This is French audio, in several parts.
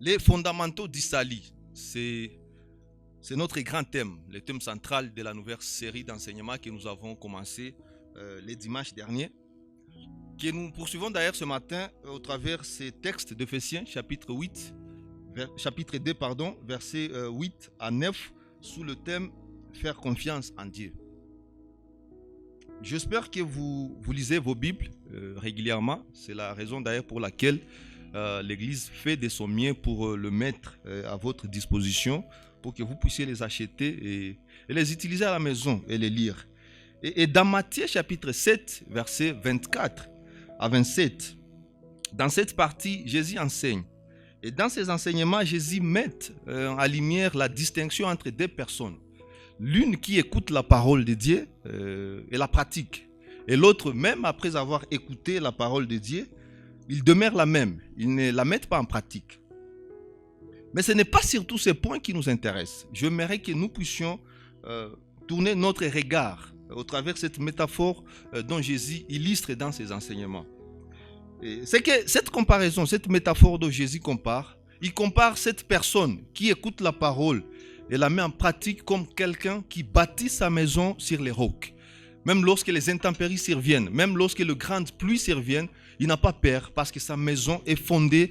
Les fondamentaux d'Isali, c'est notre grand thème, le thème central de la nouvelle série d'enseignements que nous avons commencé les dimanches derniers, que nous poursuivons d'ailleurs ce matin au travers ces textes d'Éphésiens, chapitre 2, versets 8 à 9, sous le thème « Faire confiance en Dieu ». J'espère que vous lisez vos Bibles régulièrement. C'est la raison d'ailleurs pour laquelle l'Église fait de son mieux pour le mettre à votre disposition, pour que vous puissiez les acheter et les utiliser à la maison et les lire. Et dans Matthieu chapitre 7, versets 24 à 27, dans cette partie, Jésus enseigne. Et dans ces enseignements, Jésus met en lumière la distinction entre deux personnes. L'une qui écoute la parole de Dieu et la pratique. Et l'autre, même après avoir écouté la parole de Dieu, il demeure la même. Ils ne la mettent pas en pratique. Mais ce n'est pas surtout ces points qui nous intéressent. J'aimerais que nous puissions tourner notre regard au travers de cette métaphore dont Jésus illustre dans ses enseignements. C'est que cette comparaison, cette métaphore dont Jésus compare, il compare cette personne qui écoute la parole et la met en pratique comme quelqu'un qui bâtit sa maison sur les rocs. Même lorsque les intempéries surviennent, même lorsque le grande pluie survienne, il n'a pas peur parce que sa maison est fondée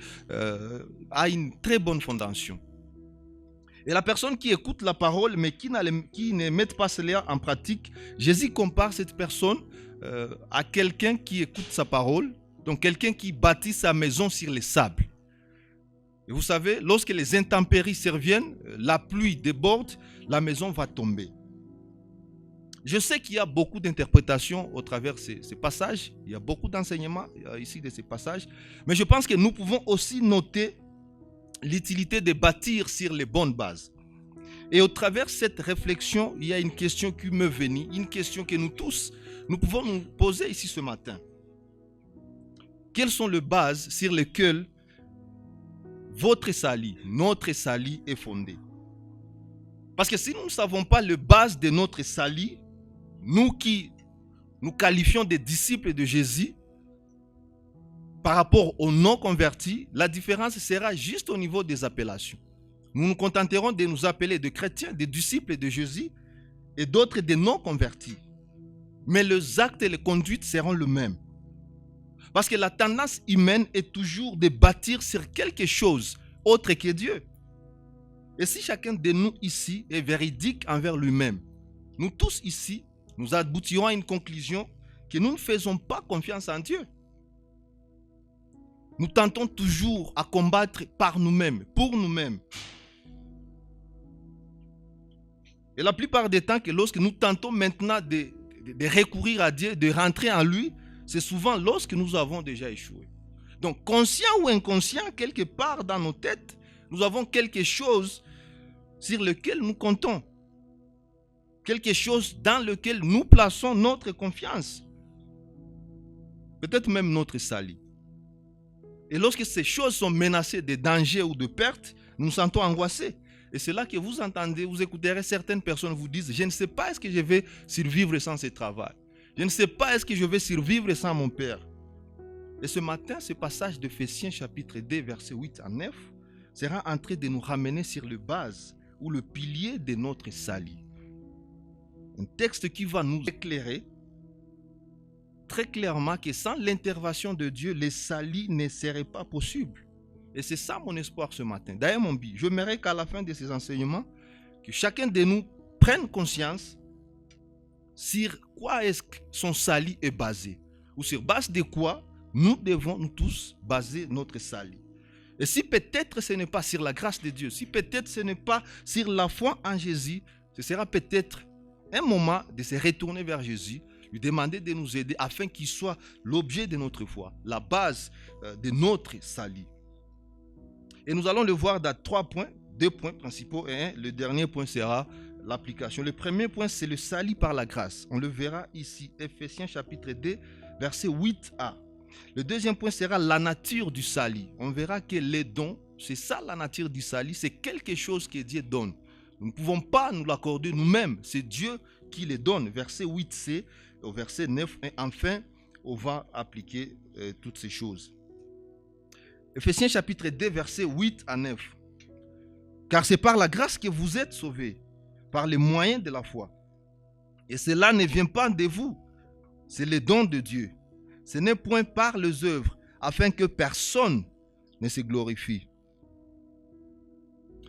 à une très bonne fondation. Et la personne qui écoute la parole mais qui ne met pas cela en pratique, Jésus compare cette personne à quelqu'un qui écoute sa parole, donc quelqu'un qui bâtit sa maison sur les sables. Et vous savez, lorsque les intempéries surviennent, la pluie déborde, la maison va tomber. Je sais qu'il y a beaucoup d'interprétations au travers de ces passages. Il y a beaucoup d'enseignements ici de ces passages. Mais je pense que nous pouvons aussi noter l'utilité de bâtir sur les bonnes bases. Et au travers de cette réflexion, il y a une question qui me venait, une question que nous tous, nous pouvons nous poser ici ce matin. Quelles sont les bases sur lesquelles votre salut, notre salut est fondé? Parce que si nous ne savons pas les bases de notre salut, nous qui nous qualifions des disciples de Jésus, par rapport aux non-convertis, la différence sera juste au niveau des appellations. Nous nous contenterons de nous appeler de chrétiens, des disciples de Jésus, et d'autres des non-convertis. Mais les actes et les conduites seront les mêmes. Parce que la tendance humaine est toujours de bâtir sur quelque chose autre que Dieu. Et si chacun de nous ici est véridique envers lui-même, nous tous ici, nous aboutirons à une conclusion que nous ne faisons pas confiance en Dieu. Nous tentons toujours à combattre par nous-mêmes, pour nous-mêmes. Et la plupart des temps, que lorsque nous tentons maintenant de recourir à Dieu, de rentrer en lui, c'est souvent lorsque nous avons déjà échoué. Donc, conscient ou inconscient, quelque part dans nos têtes, nous avons quelque chose sur lequel nous comptons. Quelque chose dans lequel nous plaçons notre confiance. Peut-être même notre salut. Et lorsque ces choses sont menacées de danger ou de perte, nous nous sentons angoissés. Et c'est là que vous entendez, vous écouterez certaines personnes vous disent, je ne sais pas est-ce que je vais survivre sans ce travail. Je ne sais pas est-ce que je vais survivre sans mon père. Et ce matin, ce passage d'Éphésiens chapitre 2, versets 8 à 9, sera en train de nous ramener sur le base ou le pilier de notre salut. Un texte qui va nous éclairer très clairement que sans l'intervention de Dieu, le salut ne serait pas possible. Et c'est ça mon espoir ce matin. D'ailleurs, mon but, j'aimerais qu'à la fin de ces enseignements, que chacun de nous prenne conscience sur quoi est-ce que son salut est basé. Ou sur base de quoi nous devons nous tous baser notre salut. Et si peut-être ce n'est pas sur la grâce de Dieu, si peut-être ce n'est pas sur la foi en Jésus, ce sera peut-être un moment de se retourner vers Jésus, lui demander de nous aider afin qu'il soit l'objet de notre foi, la base de notre salut. Et nous allons le voir dans 3 points, 2 points principaux et le dernier point sera l'application. Le premier point, c'est le salut par la grâce. On le verra ici, Éphésiens chapitre 2, verset 8a. Le deuxième point sera la nature du salut. On verra que les dons, c'est ça la nature du salut, c'est quelque chose que Dieu donne. Nous ne pouvons pas nous l'accorder nous-mêmes, c'est Dieu qui les donne. Verset 8c au verset 9, et enfin, on va appliquer toutes ces choses. Éphésiens chapitre 2, versets 8 à 9. Car c'est par la grâce que vous êtes sauvés, par les moyens de la foi. Et cela ne vient pas de vous, c'est le don de Dieu. Ce n'est point par les œuvres, afin que personne ne se glorifie.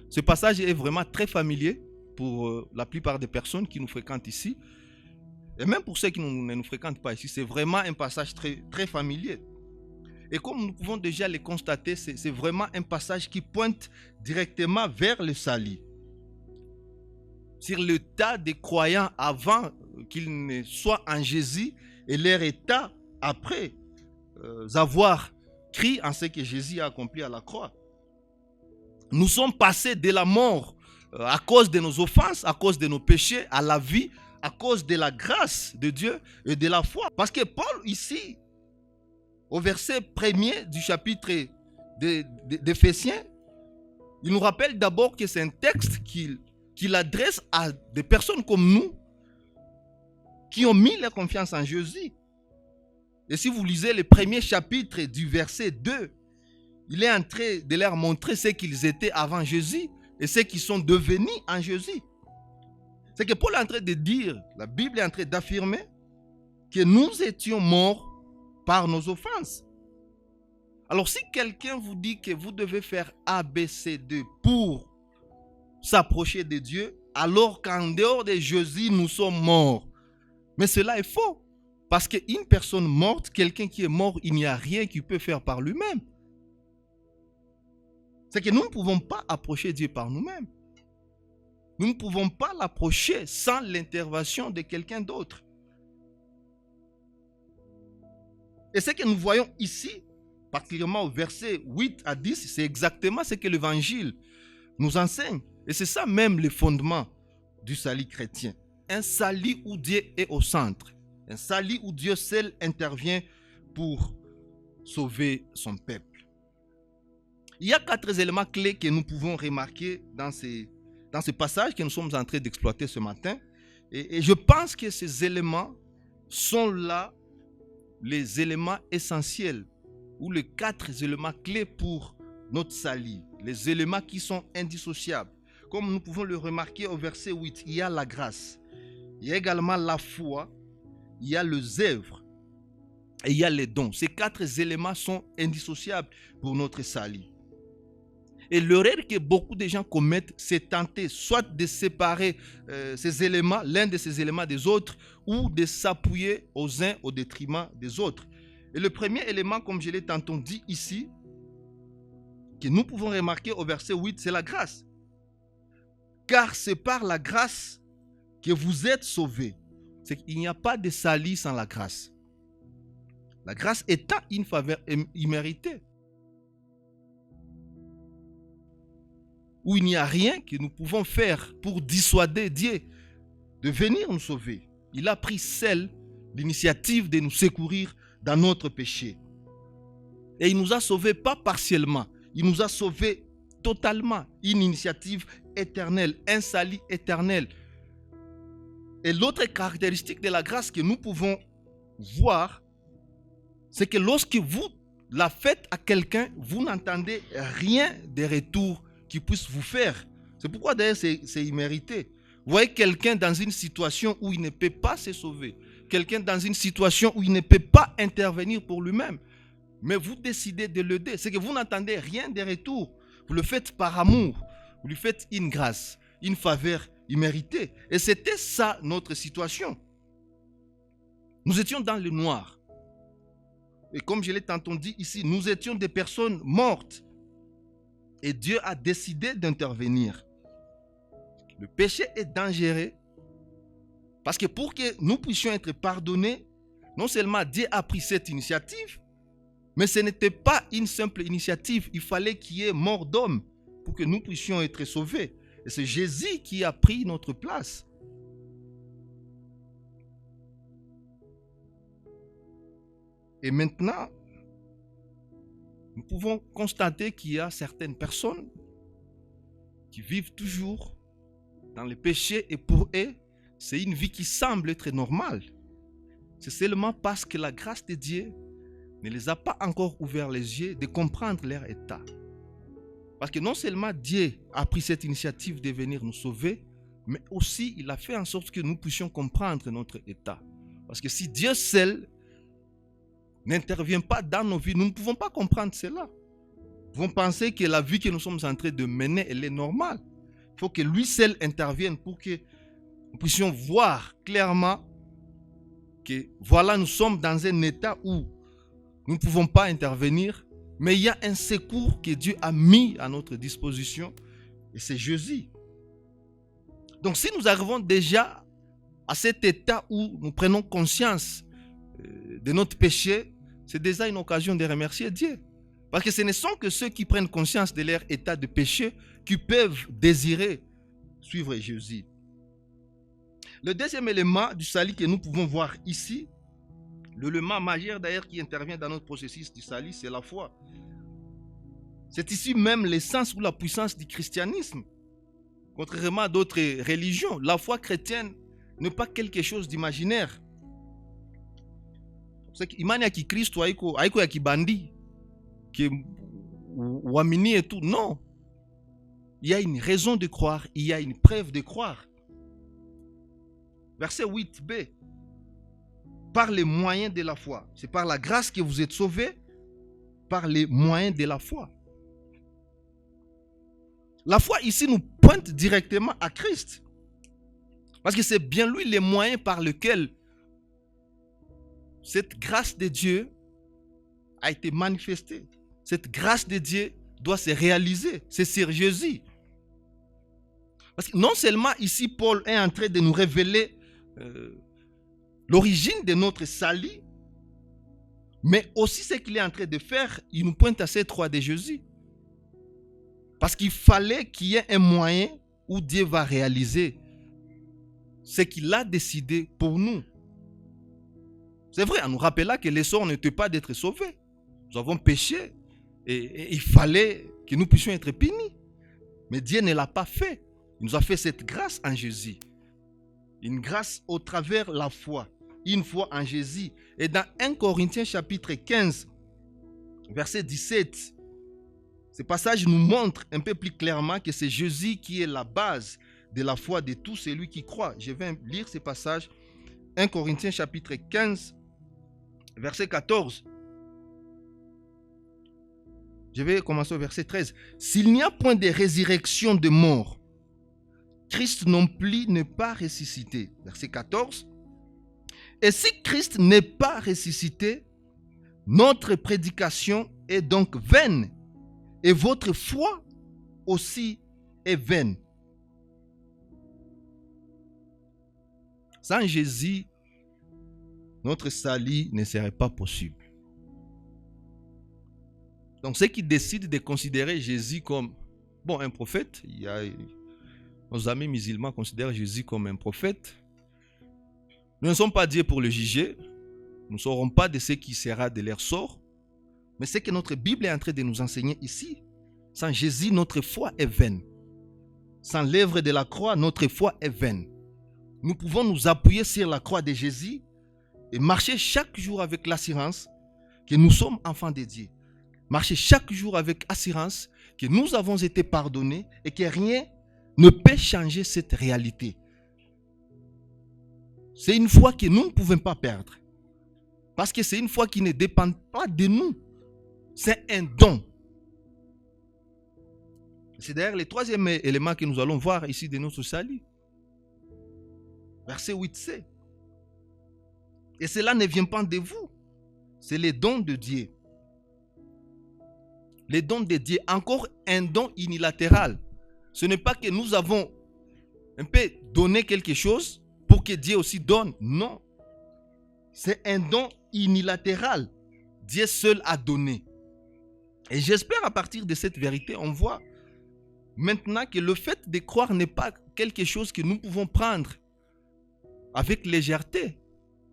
Ce passage est vraiment très familier pour la plupart des personnes qui nous fréquentent ici. Et même pour ceux qui ne nous fréquentent pas ici, c'est vraiment un passage très, très familier. Et comme nous pouvons déjà le constater, c'est vraiment un passage qui pointe directement vers le salut. Sur l'état des croyants avant qu'ils ne soient en Jésus et leur état après avoir cru en ce que Jésus a accompli à la croix. Nous sommes passés de la mort à cause de nos offenses, à cause de nos péchés, à la vie, à cause de la grâce de Dieu et de la foi. Parce que Paul ici, au verset 1er du chapitre d'Éphésiens, il nous rappelle d'abord que c'est un texte qu'il adresse à des personnes comme nous qui ont mis leur confiance en Jésus. Et si vous lisez le premier chapitre du verset 2, il est en train de leur montrer ce qu'ils étaient avant Jésus et ce qu'ils sont devenus en Jésus. C'est que Paul est en train de dire, la Bible est en train d'affirmer que nous étions morts par nos offenses. Alors si quelqu'un vous dit que vous devez faire A, B, C, D pour s'approcher de Dieu, alors qu'en dehors de Jésus, nous sommes morts. Mais cela est faux. Parce qu'une personne morte, quelqu'un qui est mort, il n'y a rien qu'il peut faire par lui-même. C'est que nous ne pouvons pas approcher Dieu par nous-mêmes. Nous ne pouvons pas l'approcher sans l'intervention de quelqu'un d'autre. Et ce que nous voyons ici, particulièrement au verset 8 à 10, c'est exactement ce que l'Évangile nous enseigne. Et c'est ça même le fondement du salut chrétien. Un salut où Dieu est au centre. Un salut où Dieu seul intervient pour sauver son peuple. Il y a 4 éléments clés que nous pouvons remarquer dans ce passage que nous sommes en train d'exploiter ce matin. Et je pense que ces éléments sont là les éléments essentiels ou les 4 éléments clés pour notre salut. Les éléments qui sont indissociables. Comme nous pouvons le remarquer au verset 8, il y a la grâce. Il y a également la foi. Il y a les œuvres et il y a les dons. Ces 4 éléments sont indissociables pour notre salut. Et l'erreur que beaucoup de gens commettent, c'est tenter soit de séparer ces éléments, l'un de ces éléments des autres, ou de s'appuyer aux uns au détriment des autres. Et le premier élément, comme je l'ai tantôt dit ici, que nous pouvons remarquer au verset 8, c'est la grâce. Car c'est par la grâce que vous êtes sauvés. C'est qu'il n'y a pas de salut sans la grâce. La grâce étant une faveur imméritée. Où il n'y a rien que nous pouvons faire pour dissuader Dieu de venir nous sauver. Il a pris seul l'initiative de nous secourir dans notre péché. Et il nous a sauvés pas partiellement. Il nous a sauvés totalement. Une initiative éternelle, un salut éternel. Et l'autre caractéristique de la grâce que nous pouvons voir, c'est que lorsque vous la faites à quelqu'un, vous n'entendez rien de retour qui puisse vous faire. C'est pourquoi d'ailleurs c'est immérité. Vous voyez quelqu'un dans une situation où il ne peut pas se sauver, quelqu'un dans une situation où il ne peut pas intervenir pour lui-même, mais vous décidez de l'aider. C'est que vous n'entendez rien de retour. Vous le faites par amour, vous lui faites une grâce, une faveur imméritée. Et c'était ça notre situation. Nous étions dans le noir. Et comme je l'ai tantôt dit ici, nous étions des personnes mortes. Et Dieu a décidé d'intervenir. Le péché est dangereux parce que pour que nous puissions être pardonnés, non seulement Dieu a pris cette initiative, mais ce n'était pas une simple initiative. Il fallait qu'il y ait mort d'homme pour que nous puissions être sauvés. Et c'est Jésus qui a pris notre place. Et maintenant, nous pouvons constater qu'il y a certaines personnes qui vivent toujours dans le péché et pour eux, c'est une vie qui semble être normale. C'est seulement parce que la grâce de Dieu ne les a pas encore ouvert les yeux de comprendre leur état. Parce que non seulement Dieu a pris cette initiative de venir nous sauver, mais aussi il a fait en sorte que nous puissions comprendre notre état. Parce que si Dieu seul n'intervient pas dans nos vies, nous ne pouvons pas comprendre cela. Nous pouvons penser que la vie que nous sommes en train de mener, elle est normale. Il faut que lui seul intervienne pour que nous puissions voir clairement que voilà, nous sommes dans un état où nous ne pouvons pas intervenir, mais il y a un secours que Dieu a mis à notre disposition et c'est Jésus. Donc si nous arrivons déjà à cet état où nous prenons conscience de notre péché, c'est déjà une occasion de remercier Dieu. Parce que ce ne sont que ceux qui prennent conscience de leur état de péché qui peuvent désirer suivre Jésus. Le deuxième élément du salut que nous pouvons voir ici, l'élément majeur d'ailleurs qui intervient dans notre processus du salut, c'est la foi. C'est ici même l'essence ou la puissance du christianisme. Contrairement à d'autres religions, la foi chrétienne n'est pas quelque chose d'imaginaire. Imani ya Kikristo haiko ya kibandi, uamini et tout. Non. Il y a une raison de croire, il y a une preuve de croire. Verset 8b. Par les moyens de la foi. C'est par la grâce que vous êtes sauvés, par les moyens de la foi. La foi ici nous pointe directement à Christ. Parce que c'est bien lui les moyens par lesquels cette grâce de Dieu a été manifestée. Cette grâce de Dieu doit se réaliser. C'est sur Jésus. Parce que non seulement ici Paul est en train de nous révéler l'origine de notre salut, mais aussi ce qu'il est en train de faire, il nous pointe à cette croix de Jésus. Parce qu'il fallait qu'il y ait un moyen où Dieu va réaliser ce qu'il a décidé pour nous. C'est vrai, on nous rappela que l'essor n'était pas d'être sauvés. Nous avons péché et il fallait que nous puissions être punis. Mais Dieu ne l'a pas fait. Il nous a fait cette grâce en Jésus. Une grâce au travers la foi. Une foi en Jésus. Et dans 1 Corinthiens chapitre 15, verset 17, ce passage nous montre un peu plus clairement que c'est Jésus qui est la base de la foi de tout celui qui croit. Je vais lire ce passage. 1 Corinthiens chapitre 15, verset 14. Je vais commencer au verset 13. S'il n'y a point de résurrection de mort, Christ non plus n'est pas ressuscité. Verset 14. Et si Christ n'est pas ressuscité, notre prédication est donc vaine, et votre foi aussi est vaine. Sans Jésus, notre salut ne serait pas possible. Donc ceux qui décident de considérer Jésus comme un prophète, nos amis musulmans considèrent Jésus comme un prophète. Nous ne sommes pas Dieu pour le juger. Nous ne saurons pas de ce qui sera de leur sort. Mais ce que notre Bible est en train de nous enseigner ici, sans Jésus, notre foi est vaine. Sans l'œuvre de la croix, notre foi est vaine. Nous pouvons nous appuyer sur la croix de Jésus et marcher chaque jour avec l'assurance que nous sommes enfants de Dieu. Marcher chaque jour avec assurance que nous avons été pardonnés et que rien ne peut changer cette réalité. C'est une foi que nous ne pouvons pas perdre. Parce que c'est une foi qui ne dépend pas de nous. C'est un don. C'est d'ailleurs le troisième élément que nous allons voir ici de notre salut. Verset 8c. Et cela ne vient pas de vous. C'est les dons de Dieu. Les dons de Dieu. Encore un don unilatéral. Ce n'est pas que nous avons un peu donné quelque chose pour que Dieu aussi donne. Non. C'est un don unilatéral. Dieu seul a donné. Et j'espère à partir de cette vérité, on voit maintenant que le fait de croire n'est pas quelque chose que nous pouvons prendre avec légèreté.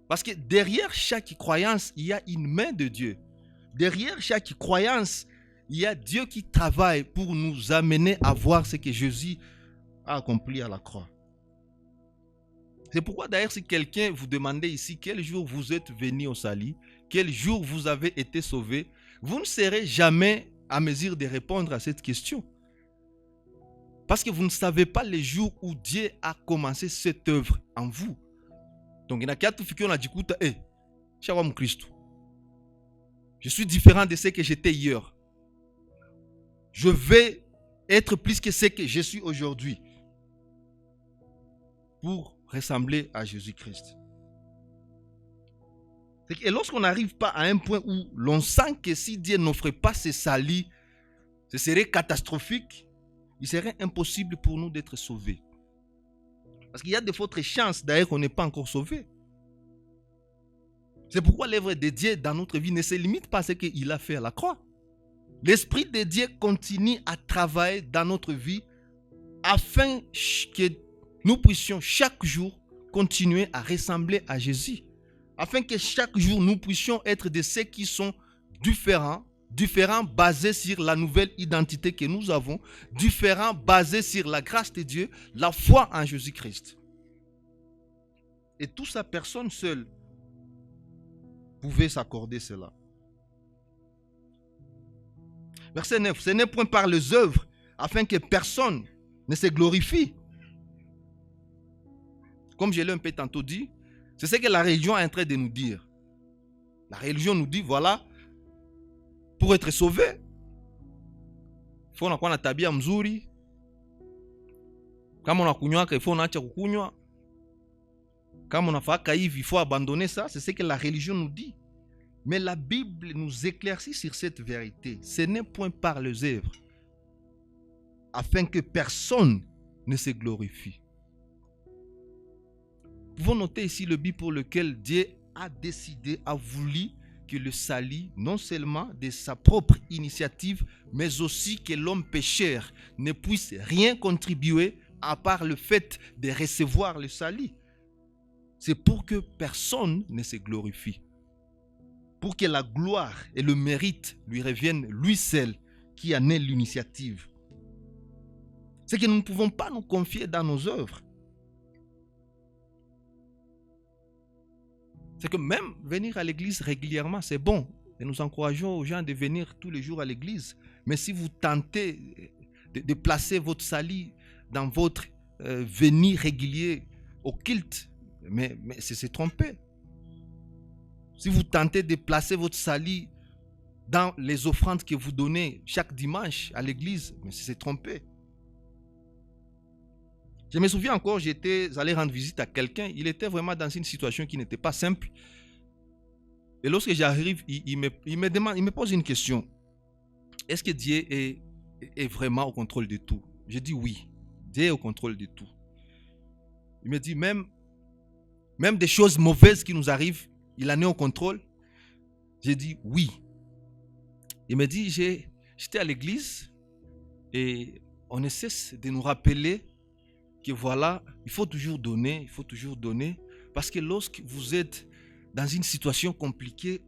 Parce que derrière chaque croyance, il y a une main de Dieu. Derrière chaque croyance, il y a Dieu qui travaille pour nous amener à voir ce que Jésus a accompli à la croix. C'est pourquoi d'ailleurs si quelqu'un vous demandait ici quel jour vous êtes venu au salut, quel jour vous avez été sauvé, vous ne serez jamais à mesure de répondre à cette question. Parce que vous ne savez pas les jours où Dieu a commencé cette œuvre en vous. Donc, il y a quatre filles qui ont dit, Shalom Christ. Je suis différent de ce que j'étais hier. Je vais être plus que ce que je suis aujourd'hui pour ressembler à Jésus-Christ. Et lorsqu'on n'arrive pas à un point où l'on sent que si Dieu n'offrait pas ce salut, ce serait catastrophique, il serait impossible pour nous d'être sauvés. Parce qu'il y a de fortes chances d'ailleurs qu'on n'est pas encore sauvés. C'est pourquoi l'œuvre de Dieu dans notre vie ne se limite pas à ce qu'il a fait à la croix. L'Esprit de Dieu continue à travailler dans notre vie afin que nous puissions chaque jour continuer à ressembler à Jésus. Afin que chaque jour nous puissions être de ceux qui sont différents basés sur la nouvelle identité que nous avons, différents basés sur la grâce de Dieu, la foi en Jésus-Christ. Et tout ça, personne seul pouvait s'accorder cela. Verset 9. Ce n'est point par les œuvres, afin que personne ne se glorifie. Comme je l'ai un peu tantôt dit, c'est ce que la religion est en train de nous dire. La religion nous dit, voilà, pour être sauvé, il faut qu'on ait tabia mzuri. Kama unakunywa, il faut unaacha kukunywa. Kama unafaka hivi, il faut abandonner ça. C'est ce que la religion nous dit. Mais la Bible nous éclaircit sur cette vérité. Ce n'est point par les œuvres, afin que personne ne se glorifie. Nous pouvons noter ici le but pour lequel Dieu a décidé, a voulu que le salut, non seulement de sa propre initiative, mais aussi que l'homme pécheur ne puisse rien contribuer à part le fait de recevoir le salut. C'est pour que personne ne se glorifie. Pour que la gloire et le mérite lui reviennent lui seul qui en est l'initiative. C'est que nous ne pouvons pas nous confier dans nos œuvres. C'est que même venir à l'église régulièrement, c'est bon. Et nous encourageons aux gens de venir tous les jours à l'église. Mais si vous tentez de placer votre salut dans votre venir régulier au culte, mais c'est se tromper. Si vous tentez de placer votre salut dans les offrandes que vous donnez chaque dimanche à l'église, mais c'est se tromper. Je me souviens encore, j'étais allé rendre visite à quelqu'un. Il était vraiment dans une situation qui n'était pas simple. Et lorsque j'arrive, il me pose une question. Est-ce que Dieu est vraiment au contrôle de tout? Je dis oui. Dieu est au contrôle de tout. Il me dit même des choses mauvaises qui nous arrivent, il en est au contrôle. J'ai dit oui. Il me dit, j'étais à l'église et on ne cesse de nous rappeler que voilà, il faut toujours donner, parce que lorsque vous êtes dans une situation compliquée,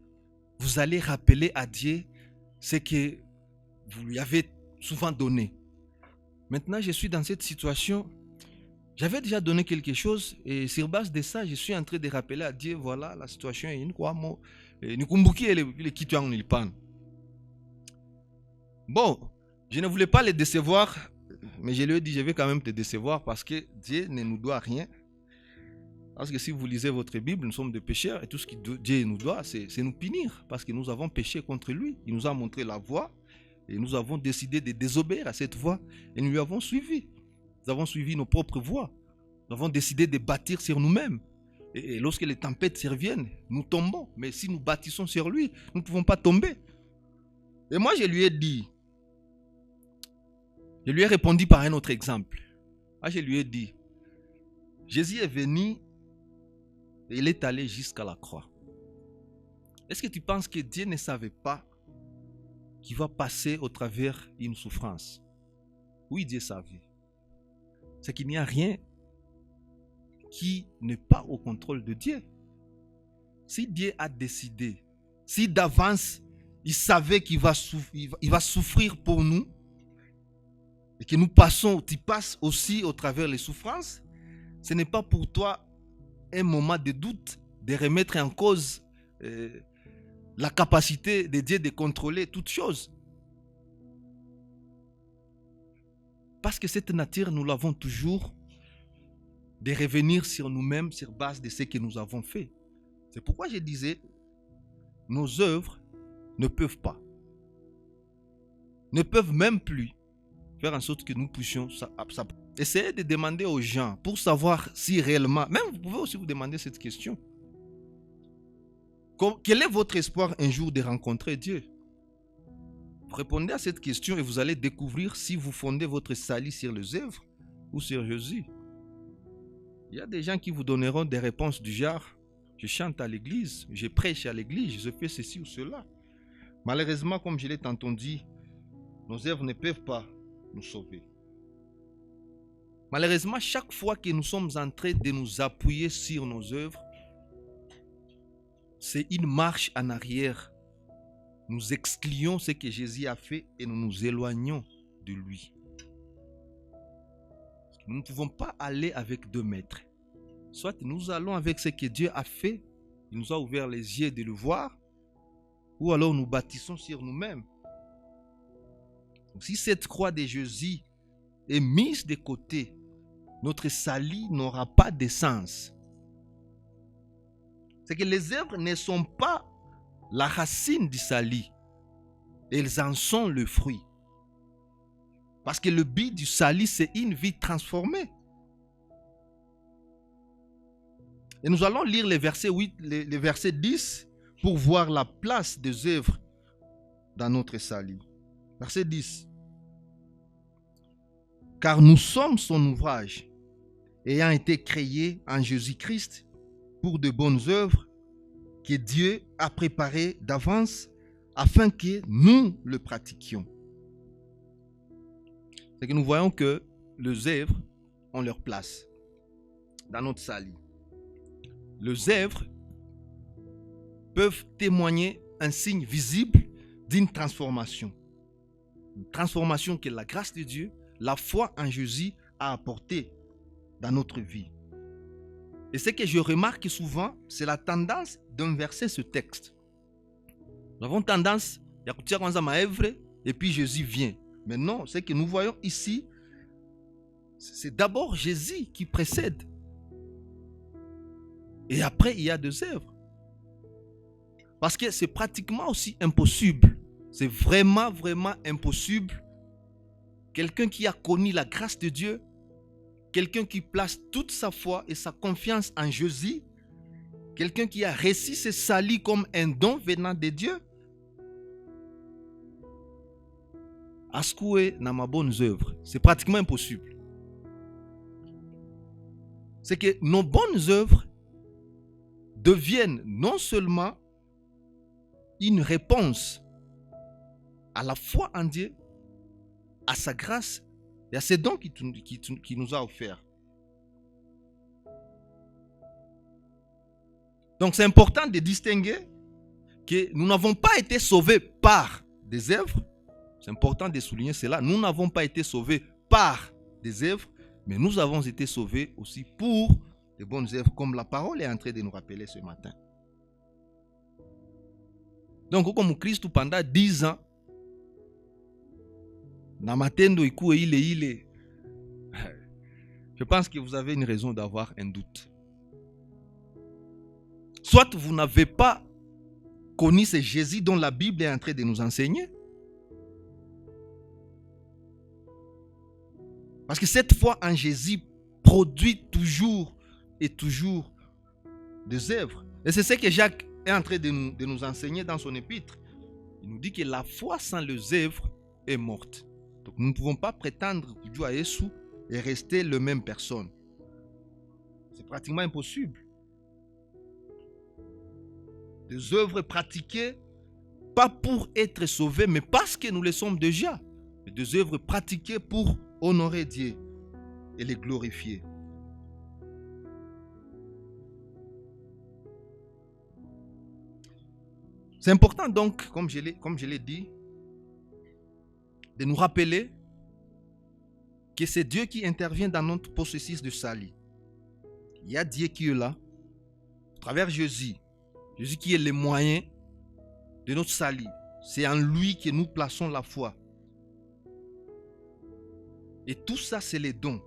vous allez rappeler à Dieu ce que vous lui avez souvent donné. Maintenant, je suis dans cette situation, j'avais déjà donné quelque chose et sur base de ça, je suis en train de rappeler à Dieu, voilà, la situation est une quoi, bon, je ne voulais pas les décevoir. Mais je lui ai dit, je vais quand même te décevoir parce que Dieu ne nous doit rien. Parce que si vous lisez votre Bible, nous sommes des pécheurs et tout ce que Dieu nous doit, c'est nous punir. Parce que nous avons péché contre lui. Il nous a montré la voie et nous avons décidé de désobéir à cette voie et nous lui avons suivi. Nous avons suivi nos propres voies. Nous avons décidé de bâtir sur nous-mêmes. Et lorsque les tempêtes surviennent, nous tombons. Mais si nous bâtissons sur lui, nous ne pouvons pas tomber. Et moi, je lui ai dit, je lui ai répondu par un autre exemple. Je lui ai dit, Jésus est venu et il est allé jusqu'à la croix. Est-ce que tu penses que Dieu ne savait pas qu'il va passer au travers d'une souffrance? Oui, Dieu savait. C'est qu'il n'y a rien qui n'est pas au contrôle de Dieu. Si Dieu a décidé, si d'avance il savait qu'il va souffrir pour nous, et que tu passes aussi au travers les souffrances, ce n'est pas pour toi un moment de doute, de remettre en cause la capacité de Dieu de contrôler toutes choses. Parce que cette nature, nous l'avons toujours de revenir sur nous-mêmes sur base de ce que nous avons fait. C'est pourquoi je disais, nos œuvres ne peuvent même plus faire en sorte que nous puissions essayer de demander aux gens pour savoir si réellement, même vous pouvez aussi vous demander cette question. Quel est votre espoir un jour de rencontrer Dieu? Vous répondez à cette question et vous allez découvrir si vous fondez votre salut sur les œuvres ou sur Jésus. Il y a des gens qui vous donneront des réponses du genre, je chante à l'église, je prêche à l'église, je fais ceci ou cela. Malheureusement, comme je l'ai tantôt dit, nos œuvres ne peuvent pas nous sauver. Malheureusement, chaque fois que nous sommes en train de nous appuyer sur nos œuvres, c'est une marche en arrière. Nous excluons ce que Jésus a fait et nous nous éloignons de lui. Nous ne pouvons pas aller avec 2 mètres. Soit nous allons avec ce que Dieu a fait, il nous a ouvert les yeux de le voir, ou alors nous bâtissons sur nous-mêmes. Donc, si cette croix de Jésus est mise de côté, notre salut n'aura pas de sens. C'est que les œuvres ne sont pas la racine du salut. Elles en sont le fruit. Parce que le but du salut, c'est une vie transformée. Et nous allons lire les versets 8, les versets 10 pour voir la place des œuvres dans notre salut. Verset 10. Car nous sommes son ouvrage, ayant été créés en Jésus-Christ pour de bonnes œuvres que Dieu a préparées d'avance afin que nous le pratiquions. C'est que nous voyons que les œuvres ont leur place dans notre salut. Les œuvres peuvent témoigner un signe visible d'une transformation. Une transformation que la grâce de Dieu, la foi en Jésus a apportée dans notre vie. Et ce que je remarque souvent, c'est la tendance d'inverser ce texte. Nous avons tendance à écouter et puis Jésus vient. Mais non, ce que nous voyons ici, c'est d'abord Jésus qui précède. Et après, il y a des œuvres. Parce que c'est pratiquement aussi impossible. C'est vraiment, vraiment impossible. Quelqu'un qui a connu la grâce de Dieu, quelqu'un qui place toute sa foi et sa confiance en Jésus, quelqu'un qui a reçu ce salut comme un don venant de Dieu, askoué dans ma bonne œuvre. C'est pratiquement impossible. C'est que nos bonnes œuvres deviennent non seulement une réponse à la foi en Dieu, à sa grâce et à ses dons qu'il nous a offerts. Donc c'est important de distinguer que nous n'avons pas été sauvés par des œuvres. C'est important de souligner cela. Nous n'avons pas été sauvés par des œuvres, mais nous avons été sauvés aussi pour des bonnes œuvres, comme la parole est en train de nous rappeler ce matin. Donc, comme Christ pendant 10 ans, Namatendo iku ile. Je pense que vous avez une raison d'avoir un doute. Soit vous n'avez pas connu ce Jésus dont la Bible est en train de nous enseigner. Parce que cette foi en Jésus produit toujours et toujours des œuvres. Et c'est ce que Jacques est en train de nous enseigner dans son épître. Il nous dit que la foi sans les œuvres est morte. Donc nous ne pouvons pas prétendre que Dieu a Jésus et rester la même personne. C'est pratiquement impossible. Des œuvres pratiquées, pas pour être sauvés, mais parce que nous le sommes déjà. Et des œuvres pratiquées pour honorer Dieu et le glorifier. C'est important donc, comme je l'ai dit, de nous rappeler que c'est Dieu qui intervient dans notre processus de salut. Il y a Dieu qui est là, à travers Jésus. Jésus qui est le moyen de notre salut. C'est en lui que nous plaçons la foi. Et tout ça, c'est les dons.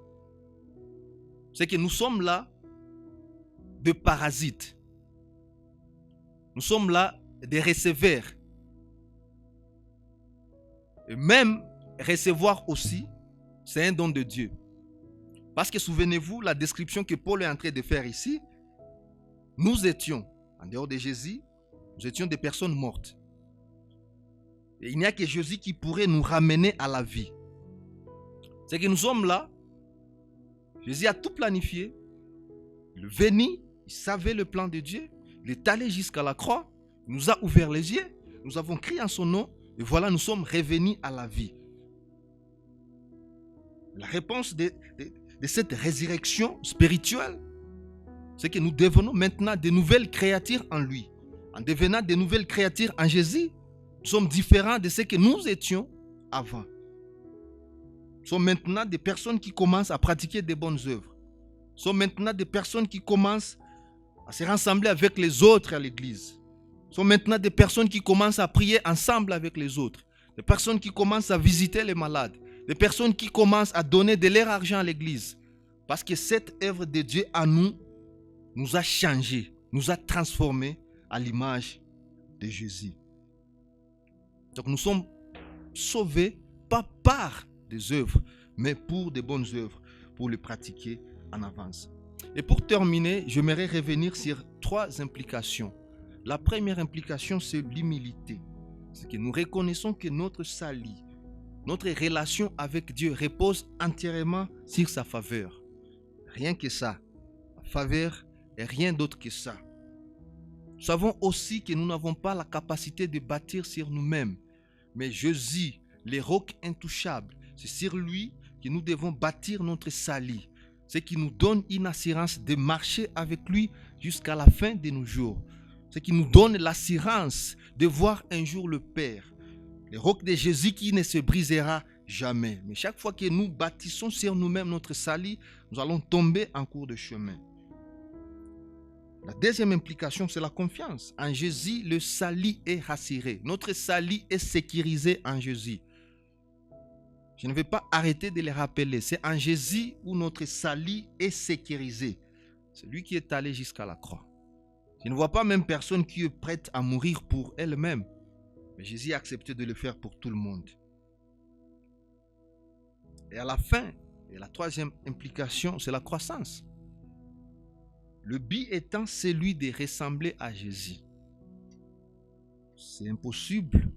C'est que nous sommes là de parasites. Nous sommes là des receveurs. Et même recevoir aussi, c'est un don de Dieu. Parce que souvenez-vous, la description que Paul est en train de faire ici, nous étions, en dehors de Jésus, nous étions des personnes mortes. Et il n'y a que Jésus qui pourrait nous ramener à la vie. C'est que nous sommes là, Jésus a tout planifié, il est venu, il savait le plan de Dieu, il est allé jusqu'à la croix, il nous a ouvert les yeux, nous avons crié en son nom, et voilà, nous sommes revenus à la vie. La réponse de cette résurrection spirituelle, c'est que nous devenons maintenant de nouvelles créatures en lui. En devenant de nouvelles créatures en Jésus, nous sommes différents de ce que nous étions avant. Nous sommes maintenant des personnes qui commencent à pratiquer des bonnes œuvres. Nous sommes maintenant des personnes qui commencent à se rassembler avec les autres à l'église. Nous sommes maintenant des personnes qui commencent à prier ensemble avec les autres. Des personnes qui commencent à visiter les malades. Des personnes qui commencent à donner de leur argent à l'église. Parce que cette œuvre de Dieu à nous, nous a changés, nous a transformés à l'image de Jésus. Donc nous sommes sauvés pas par des œuvres, mais pour des bonnes œuvres, pour les pratiquer en avance. Et pour terminer, j'aimerais revenir sur 3 implications. La première implication, c'est l'humilité. C'est que nous reconnaissons que notre salut, notre relation avec Dieu repose entièrement sur sa faveur. Rien que ça. La faveur et rien d'autre que ça. Nous savons aussi que nous n'avons pas la capacité de bâtir sur nous-mêmes. Mais Jésus, le roc intouchable, c'est sur lui que nous devons bâtir notre salut. Ce qui nous donne une assurance de marcher avec lui jusqu'à la fin de nos jours. Ce qui nous donne l'assurance de voir un jour le Père. Le roc de Jésus qui ne se brisera jamais. Mais chaque fois que nous bâtissons sur nous-mêmes notre salut, nous allons tomber en cours de chemin. La deuxième implication, c'est la confiance. En Jésus, le salut est rassuré. Notre salut est sécurisé en Jésus. Je ne vais pas arrêter de le rappeler. C'est en Jésus où notre salut est sécurisé. C'est lui qui est allé jusqu'à la croix. Je ne vois pas même personne qui est prête à mourir pour elle-même. Mais Jésus a accepté de le faire pour tout le monde. Et à la fin, et la troisième implication, c'est la croissance. Le but étant celui de ressembler à Jésus. C'est impossible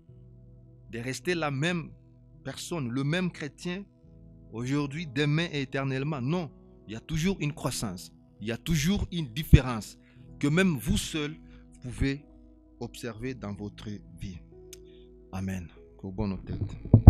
de rester la même personne, le même chrétien, aujourd'hui, demain et éternellement. Non, il y a toujours une croissance. Il y a toujours une différence que même vous seul pouvez observer dans votre vie. Amen. Qu'au bon nos têtes.